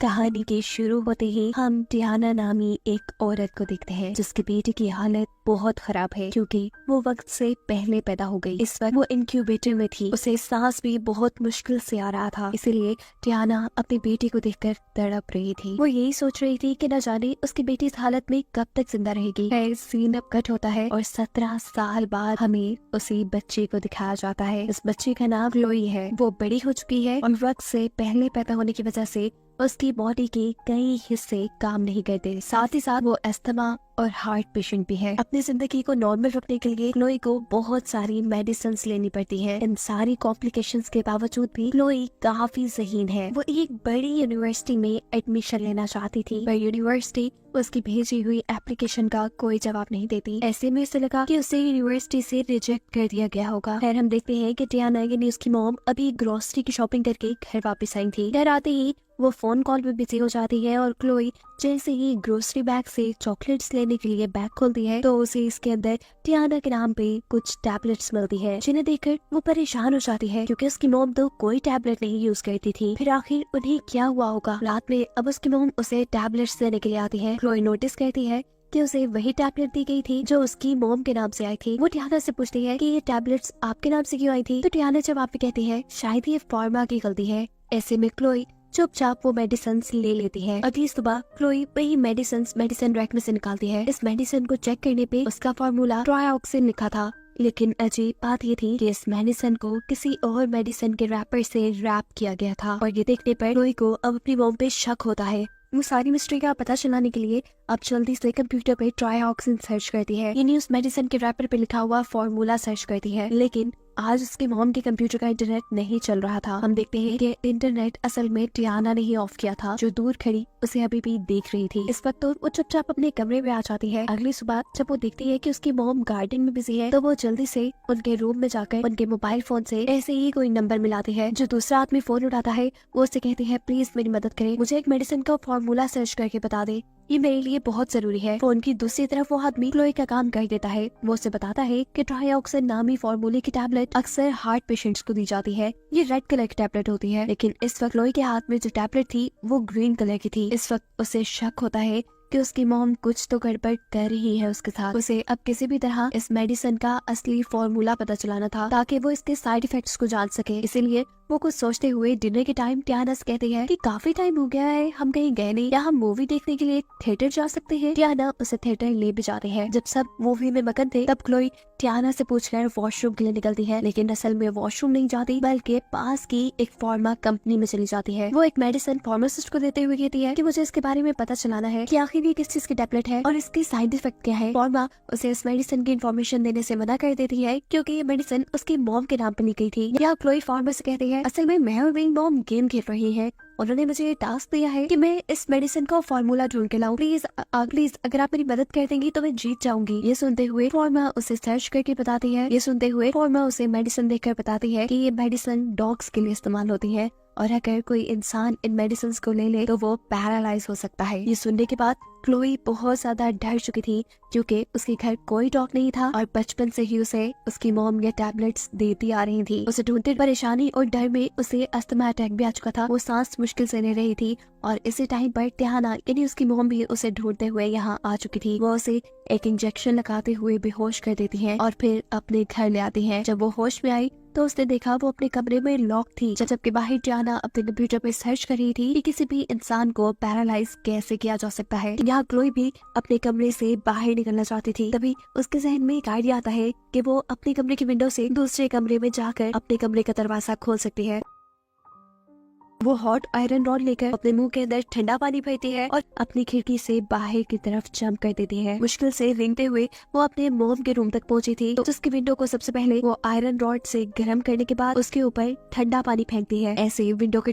कहानी के शुरू होते ही हम टियाना नामी एक औरत को देखते हैं जिसके बेटे की हालत बहुत खराब है क्योंकि वो वक्त से पहले पैदा हो गई। इस वक्त वो इंक्यूबेटर में थी, उसे सांस भी बहुत मुश्किल से आ रहा था। इसीलिए टियाना अपने बेटे को देखकर तड़प रही थी। वो यही सोच रही थी कि न जाने उसकी बेटी इस हालत में कब तक जिंदा रहेगी। सीन अब कट होता है और 17 साल बाद हमें उसी बच्चे को दिखाया जाता है। इस बच्चे का नाम क्लोई है। वो बड़ी हो चुकी है और वक्त से पहले पैदा होने की वजह से उसकी बॉडी के कई हिस्से काम नहीं करते। साथ ही साथ वो अस्थमा और हार्ट पेशेंट भी है। अपनी जिंदगी को नॉर्मल रखने के लिए क्लोई को बहुत सारी मेडिसिन लेनी पड़ती है। इन सारी कॉम्प्लिकेशंस के बावजूद भी क्लोई काफी ज़हीन है। वो एक बड़ी यूनिवर्सिटी में एडमिशन लेना चाहती थी, पर यूनिवर्सिटी उसकी भेजी हुई एप्लीकेशन का कोई जवाब नहीं देती। ऐसे में उसे लगा कि उसे यूनिवर्सिटी से रिजेक्ट कर दिया गया होगा। फिर हम देखते हैं कि टियाना यानी उसकी मॉम अभी ग्रोसरी की शॉपिंग करके घर वापस आई थी। घर आते ही वो फोन कॉल में बिजी हो जाती है और क्लोई जैसे ही ग्रोसरी बैग से चॉकलेट्स लेने के लिए बैग खोलती है तो उसे इसके अंदर टियाना के नाम पे कुछ टैबलेट्स मिलती है, जिन्हें देखकर वो परेशान हो जाती है क्योंकि उसकी मॉम तो कोई टैबलेट नहीं यूज करती थी। फिर आखिर उन्हें क्या हुआ होगा? रात में अब उसकी मॉम उसे टैबलेट्स देने के लिए आती है। क्लोई नोटिस करती है कि उसे वही टैबलेट दी गई थी जो उसकी मॉम के नाम से आई थी। वो टियाना से पूछती है कि ये टैबलेट्स आपके नाम से क्यों आई थी? तो टियाना जवाब में कहती है शायद ये फार्मा की गलती है। ऐसे में क्लोई चुपचाप वो मेडिसिन ले लेती है। अगली सुबह क्लोई वही मेडिसिन रैक में से निकालती है। इस मेडिसिन को चेक करने पे उसका फॉर्मूला ट्रायोक्सिन लिखा था, लेकिन अजीब बात ये थी कि इस मेडिसिन को किसी और मेडिसिन के रैपर से रैप किया गया था। और ये देखने पर क्लोई को अब अपनी मॉम पे शक होता है। वो सारी मिस्ट्री का पता चलाने के लिए अब जल्दी से कंप्यूटर पे ट्रायोक्सिन सर्च करती है। ये उस मेडिसिन के रैपर पे लिखा हुआ फॉर्मूला सर्च करती है, लेकिन आज उसके मॉम के कंप्यूटर का इंटरनेट नहीं चल रहा था। हम देखते हैं कि इंटरनेट असल में टियाना ने ही ऑफ किया था, जो दूर खड़ी उसे अभी भी देख रही थी। इस वक्त तो वो चुपचाप अपने कमरे में आ जाती है। अगली सुबह जब वो देखती है कि उसकी मॉम गार्डन में बिजी है तो वो जल्दी से उनके रूम में जाकर उनके मोबाइल फोन से ऐसे ही कोई नंबर मिलाती है। जो दूसरा आदमी फोन उठाता है वो उससे कहती है प्लीज मेरी मदद करे, मुझे एक मेडिसिन का फॉर्मूला सर्च करके बता दे, ये मेरे लिए बहुत जरूरी है। फोन की दूसरी तरफ वो आदमी क्लोई का काम कर देता है। वो उसे बताता है कि ट्रायोक्सिन नामी फॉर्मूले की टैबलेट अक्सर हार्ट पेशेंट्स को दी जाती है। ये रेड कलर की टैबलेट होती है, लेकिन इस वक्त क्लोई के हाथ में जो टैबलेट थी वो ग्रीन कलर की थी। इस वक्त उसे शक होता है कि उसकी मॉम कुछ तो गड़बड़ कर रही है उसके साथ। उसे अब किसी भी तरह इस मेडिसिन का असली फॉर्मूला पता चलाना था ताकि वो इसके साइड इफेक्ट्स को जान सके। इसीलिए वो कुछ सोचते हुए डिनर के टाइम टियाना से कहती है कि काफी टाइम हो गया है, हम कहीं गए नहीं, या हम मूवी देखने के लिए थिएटर जा सकते हैं। टियाना उसे थिएटर ले भी जाते हैं। जब सब मूवी में मगन थे तब क्लोई टियाना से पूछकर वॉशरूम के लिए निकलती है, लेकिन असल में वॉशरूम नहीं जाती बल्कि पास की एक फार्मा कंपनी में चली जाती है। वो एक मेडिसिन फार्मासिस्ट को देते हुए कहती है कि मुझे इसके बारे में पता चलाना है कि आखिर ये किस चीज की टैबलेट है और इसके साइड इफेक्ट क्या है। फार्मा उसे इस मेडिसिन की इन्फॉर्मेशन देने से मना कर देती है क्योंकि ये मेडिसिन उसकी मॉम के नाम पर ली गई थी। यहाँ क्लोई फार्मा से कहती है असल में मैं और मेरी मॉम गेम खेल रही है, उन्होंने मुझे ये टास्क दिया है कि मैं इस मेडिसिन का फॉर्मूला ढूंढ के लाऊं। प्लीज अगर आप मेरी मदद कर देंगी तो मैं जीत जाऊंगी। ये सुनते हुए फॉर्मा उसे सर्च करके बताती है। ये सुनते हुए फॉर्मा उसे मेडिसिन देखकर बताती है कि ये मेडिसिन डॉग्स के लिए इस्तेमाल होती है और अगर कोई इंसान इन मेडिसिन को ले ले तो वो पैरालाइज हो सकता है। ये सुनने के बाद क्लोई बहुत ज्यादा डर चुकी थी क्योंकि उसके घर कोई डॉग नहीं था और बचपन से ही उसे उसकी मॉम ये टैबलेट्स देती आ रही थी। उसे ढूंढते परेशानी और डर में उसे अस्थमा अटैक भी आ चुका था। वो सांस मुश्किल से ले रही थी और इसी टाइम पर टियाना यानी उसकी मॉम भी उसे ढूंढते हुए यहाँ आ चुकी थी। वो उसे एक इंजेक्शन लगाते हुए बेहोश कर देती है और फिर अपने घर ले आती है। जब वो होश में आई तो उसने देखा वो अपने कमरे में लॉक थी, जबकि बाहर टियाना अपने कंप्यूटर पे सर्च कर रही थी कि किसी भी इंसान को पैरालाइज कैसे किया जा सकता है। यहाँ क्लोई भी अपने कमरे से बाहर निकलना चाहती थी। तभी उसके जहन में एक आइडिया आता है कि वो अपने कमरे की विंडो से दूसरे कमरे में जाकर अपने कमरे का दरवाजा खोल सकती है। वो हॉट आयरन रॉड लेकर अपने मुंह के अंदर ठंडा पानी भरती है और अपनी खिड़की से बाहर की तरफ जंप कर देती है। मुश्किल से रेंगते हुए वो अपने मॉम के रूम तक पहुंची थी तो उसकी विंडो को सबसे पहले वो आयरन रॉड से गर्म करने के बाद उसके ऊपर ठंडा पानी फेंकती है। ऐसे विंडो के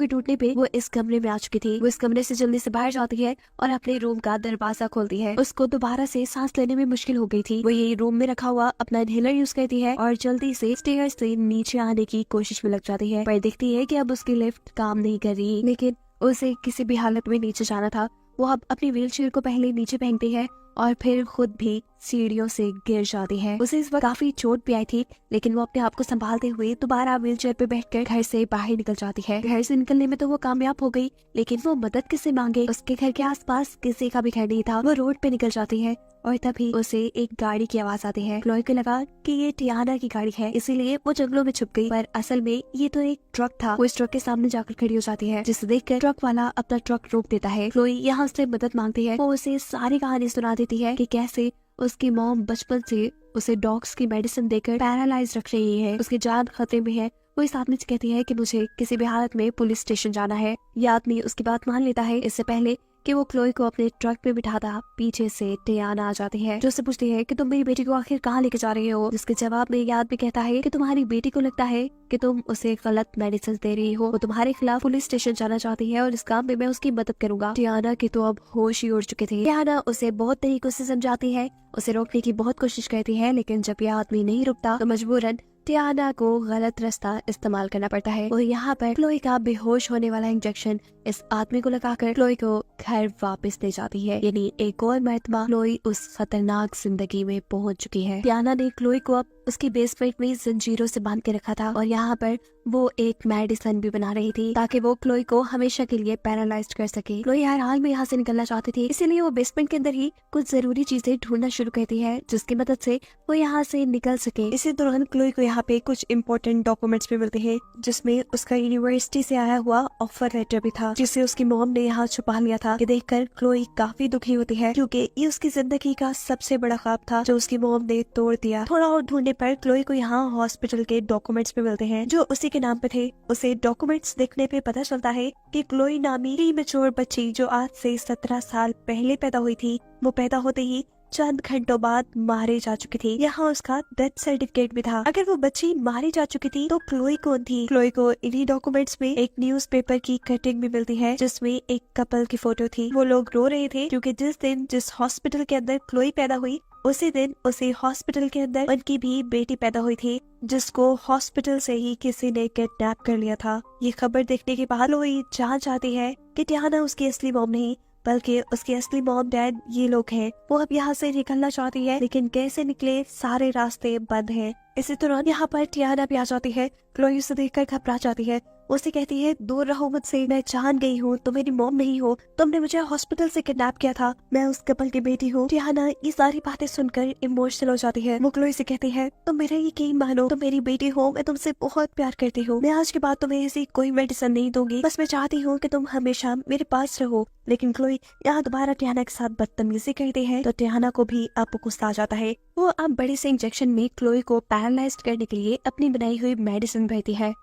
टूटने पे वो इस कमरे में आ चुकी थी। वो इस कमरे से जल्दी से बाहर जाती है और अपने रूम का दरवाजा खोलती है। उसको दोबारा से सांस लेने में मुश्किल हो गई थी। वो यही रूम में रखा हुआ अपना इनहेलर यूज करती है और जल्दी से स्टेयर्स से नीचे आने की कोशिश में लग जाती है, पर देखती है कि अब उसकी लिफ्ट काम नहीं कर रही। लेकिन उसे किसी भी हालत में नीचे जाना था। वो अब अपनी व्हीलचेयर को पहले नीचे फेंकती है और फिर खुद भी सीढ़ियों से गिर जाती है। उसे इस वक्त काफी चोट भी आई थी, लेकिन वो अपने आप को संभालते हुए दोबारा व्हीलचेयर पे बैठकर घर से बाहर निकल जाती है। घर से निकलने में तो वो कामयाब हो गई, लेकिन वो मदद किससे मांगे? उसके घर के आसपास किसी का भी घर नहीं था। वो रोड पे निकल जाती है और तभी उसे एक गाड़ी की आवाज आती है। क्लोई को लगा कि ये टियाना की गाड़ी है, इसीलिए वो जंगलों में छुप गई, पर असल में ये तो एक ट्रक था। वो इस ट्रक के सामने जाकर खड़ी हो जाती है, जिसे देखकर ट्रक वाला अपना ट्रक रोक देता है। क्लोई यहाँ से मदद मांगती है। वो उसे सारी कहानी सुना देती है कि कैसे उसकी मॉम बचपन से उसे डॉग्स की मेडिसिन देकर पैरालाइज रख रही है, उसकी जान खतरे में है। वो इस आदमी से कहती है कि मुझे किसी भी हालत में पुलिस स्टेशन जाना है। ये आदमी उसकी बात मान लेता है। इससे पहले कि वो क्लोई को अपने ट्रक पे बिठाता, पीछे से टियाना आ जाती है, जो उससे पूछती है कि तुम मेरी बेटी को आखिर कहाँ लेके जा रही हो? जिसके जवाब में ये आदमी कहता है कि तुम्हारी बेटी को लगता है कि तुम उसे गलत मेडिसिन दे रही हो। वो तुम्हारे खिलाफ पुलिस स्टेशन जाना चाहती है और इस काम में मैं उसकी मदद करूंगा। टियाना की तो अब होश ही उड़ चुके थे। टियाना उसे बहुत तरीकों से समझाती है, उसे रोकने की बहुत कोशिश करती है, लेकिन जब यह आदमी नहीं रुकता तो मजबूरन टियाना को गलत रास्ता इस्तेमाल करना पड़ता है। और यहाँ पर क्लोई का बेहोश होने वाला इंजेक्शन इस आदमी को लगाकर क्लोई को घर वापस ले जाती है। यानी एक और मर्तबा क्लोई उस खतरनाक जिंदगी में पहुंच चुकी है। टियाना ने क्लोई को अब उसकी बेसमेंट में जंजीरों से बांध के रखा था और यहाँ पर वो एक मेडिसिन भी बना रही थी ताकि वो क्लोई को हमेशा के लिए पैरालाइज्ड कर सके। क्लोई हर हाल में यहाँ से निकलना चाहती थी, इसीलिए वो बेसमेंट के अंदर ही कुछ जरूरी चीजें ढूंढना शुरू करती है, जिसकी मदद से वो यहाँ से निकल सके। इसी दौरान क्लोई को यहाँ पे कुछ इम्पोर्टेंट डॉक्यूमेंट्स भी मिलते हैं, जिसमें उसका यूनिवर्सिटी से आया हुआ ऑफर लेटर भी था, जिसे उसकी मॉम ने यहाँ छुपा लिया था। ये देखकर क्लोई काफी दुखी होती है, क्योंकि ये उसकी जिंदगी का सबसे बड़ा ख्वाब था जो उसकी मॉम ने तोड़ दिया। थोड़ा और ढूंढने पर क्लोई को यहाँ हॉस्पिटल के डॉक्यूमेंट्स भी मिलते हैं, जो उसी के नाम पे थे। उसे डॉक्यूमेंट्स देखने पे पता चलता है कि क्लोई नामी प्रीमैच्योर बच्ची जो आज से 17 साल पहले पैदा हुई थी, वो पैदा होते ही चंद घंटों बाद मारे जा चुकी थी। यहाँ उसका डेथ सर्टिफिकेट भी था। अगर वो बच्ची मारी जा चुकी थी तो क्लोई कौन थी? क्लोई को इन्हीं डॉक्यूमेंट्स में एक न्यूज़पेपर की कटिंग भी मिलती है, जिसमें एक कपल की फोटो थी। वो लोग रो रहे थे क्योंकि जिस दिन जिस हॉस्पिटल के अंदर क्लोई पैदा हुई, उसी दिन उसी हॉस्पिटल के अंदर उनकी भी बेटी पैदा हुई थी, जिसको हॉस्पिटल से ही किसी ने किडनैप कर लिया था। ये खबर देखने के बाद क्लोई जान चाहती है कि टियाना उसकी असली मॉम नहीं, बल्कि उसके असली मॉम डैड ये लोग हैं। वो अब यहाँ से निकलना चाहती है, लेकिन कैसे निकले? सारे रास्ते बंद हैं। इसी दौरान यहाँ पर टियाना भी आ जाती है। क्लोई उसे देखकर घबरा जाती है। उसे कहती है, दूर रहो मुझसे, मैं जान गई हूँ, तुम मेरी मॉम नहीं हो, तुमने मुझे हॉस्पिटल से किडनैप किया था, मैं उस कपल की बेटी हूँ। टियाना ये सारी बातें सुनकर इमोशनल हो जाती है। वो क्लोई से कहती है, तुम मेरा यकीन मानो, तुम मेरी बेटी हो, मैं तुमसे बहुत प्यार करती हूँ, मैं आज के बाद तुम्हें ऐसी कोई मेडिसिन नहीं दूंगी, बस मैं चाहती हूँ कि तुम हमेशा मेरे पास रहो। लेकिन क्लोई यहाँ दोबारा टियाना के साथ बदतमीजी करती है, तो टियाना को भी अब गुस्सा आ जाता है। वो अब बड़े से इंजेक्शन में क्लोई को पैरालाइज करने के लिए अपनी बनाई हुई मेडिसिन भरती है।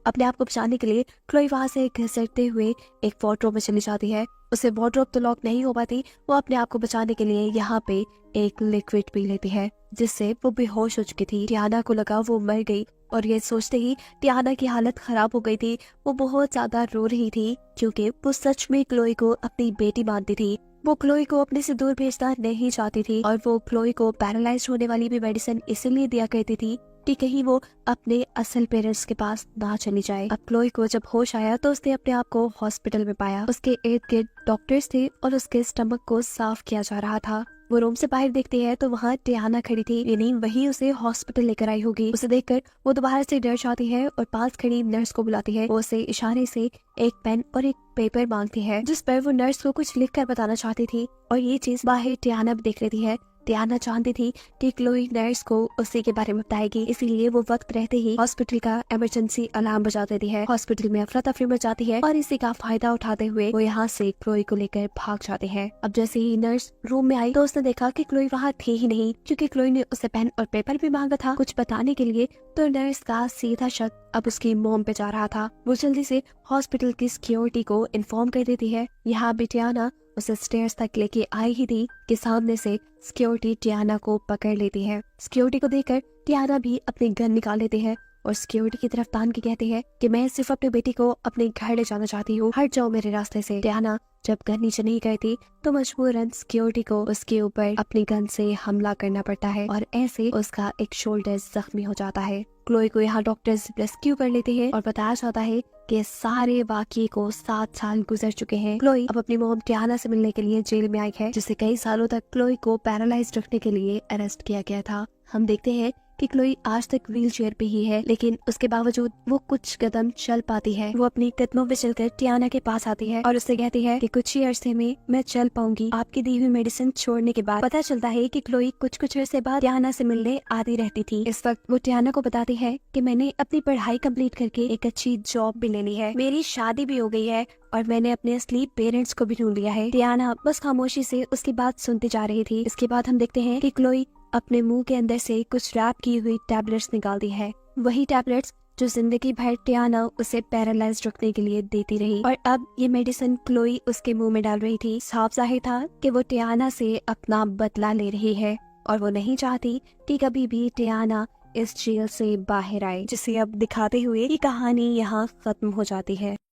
अपने आप को बचाने के लिए क्लोई वहां से घसरते हुए एक वार्डरोब में चली जाती है। उसे वार्डरोब तो लॉक नहीं हो पाती। वो अपने आप को बचाने के लिए यहाँ पे एक लिक्विड पी लेती है, जिससे वो बेहोश हो चुकी थी। टियाना को लगा वो मर गई और ये सोचते ही टियाना की हालत खराब हो गई थी। वो बहुत ज्यादा रो रही थी, क्योंकि वो सच में क्लोई को अपनी बेटी मानती थी। वो क्लोई को अपने से दूर भेजना नहीं चाहती थी और वो क्लोई को पैरालाइज होने वाली भी मेडिसिन इसलिए दिया करती थी कि कहीं वो अपने असल पेरेंट्स के पास ना चली जाए। अब क्लोई को जब होश आया तो उसने अपने आप को हॉस्पिटल में पाया। उसके इर्द गिर्द डॉक्टर्स थे और उसके स्टमक को साफ किया जा रहा था। वो रूम से बाहर देखती है तो वहाँ टियाना खड़ी थी, यानी वही उसे हॉस्पिटल लेकर आई होगी। उसे देखकर वो दोबारा से डर जाती है और पास खड़ी नर्स को बुलाती है। वो उसे इशारे से एक पेन और एक पेपर मांगती है, जिस पर वो नर्स को कुछ लिख कर बताना चाहती थी, और ये चीज बाहर टियाना भी देख लेती है। टियाना जानती थी कि क्लोई नर्स को उसी के बारे में बताएगी, इसीलिए वो वक्त रहते ही हॉस्पिटल का इमरजेंसी अलार्म बजा देती है। हॉस्पिटल में अफरा तफरी मच जाती है और इसी का फायदा उठाते हुए वो यहाँ से क्लोई को लेकर भाग जाते हैं। अब जैसे ही नर्स रूम में आई तो उसने देखा कि क्लोई वहाँ थी ही नहीं, क्योंकि क्लोई ने उसे पेन और पेपर भी मांगा था कुछ बताने के लिए। तो नर्स का सीधा शक अब उसकी मॉम पे जा रहा था। वो जल्दी से हॉस्पिटल की सिक्योरिटी को इन्फॉर्म कर देती है। यहाँ भी टियाना उसे स्टेयर्स तक लेके आई ही थी कि सामने से सिक्योरिटी टियाना को पकड़ लेती है। सिक्योरिटी को देखकर टियाना भी अपनी गन निकाल लेती है और सिक्योरिटी की तरफ तान के कहती है कि मैं सिर्फ अपने बेटी को अपने घर ले जाना चाहती हूँ, हट जाओ मेरे रास्ते से। डियाना जब घर नीचे नहीं गई थी तो मजबूरन सिक्योरिटी को उसके ऊपर अपनी गन से हमला करना पड़ता है और ऐसे उसका एक शोल्डर जख्मी हो जाता है। क्लोई को यहाँ डॉक्टर्स रेस्क्यू कर लेते हैं और बताया जाता है कि इस सारे वाकये को 7 साल गुजर चुके हैं। क्लोई अब अपनी मॉम डियाना से मिलने के लिए जेल में आई है, जिसे कई सालों तक क्लोई को पैरालाइज रखने के लिए अरेस्ट किया गया था। हम देखते हैं कि क्लोई आज तक व्हील चेयर पे ही है, लेकिन उसके बावजूद वो कुछ कदम चल पाती है। वो अपनी कदमों पे चलकर डियाना के पास आती है और उससे कहती है कि कुछ ही अरसे में मैं चल पाऊंगी। आपकी दी हुई मेडिसिन छोड़ने के बाद पता चलता है कि क्लोई कुछ अरसे बाद डियाना से मिलने आती रहती थी। इस वक्त वो डियाना को बताती है कि मैंने अपनी पढ़ाई कंप्लीट करके एक अच्छी जॉब भी ले ली है, मेरी शादी भी हो गई है और मैंने अपने असली पेरेंट्स को भी ढूंढ लिया है। डियाना बस खामोशी से उसकी बात सुनती जा रही थी। इसके बाद हम देखते हैं कि क्लोई अपने मुंह के अंदर से कुछ रैप की हुई टैबलेट्स निकालती है, वही टैबलेट्स जो जिंदगी भर डियाना उसे पैरालाइज रखने के लिए देती रही। और अब ये मेडिसिन क्लोई उसके मुंह में डाल रही थी। साफ जाहिर था कि वो डियाना से अपना बदला ले रही है और वो नहीं चाहती कि कभी भी डियाना इस जेल से बाहर आए, जिसे अब दिखाते हुए ये कहानी यहाँ खत्म हो जाती है।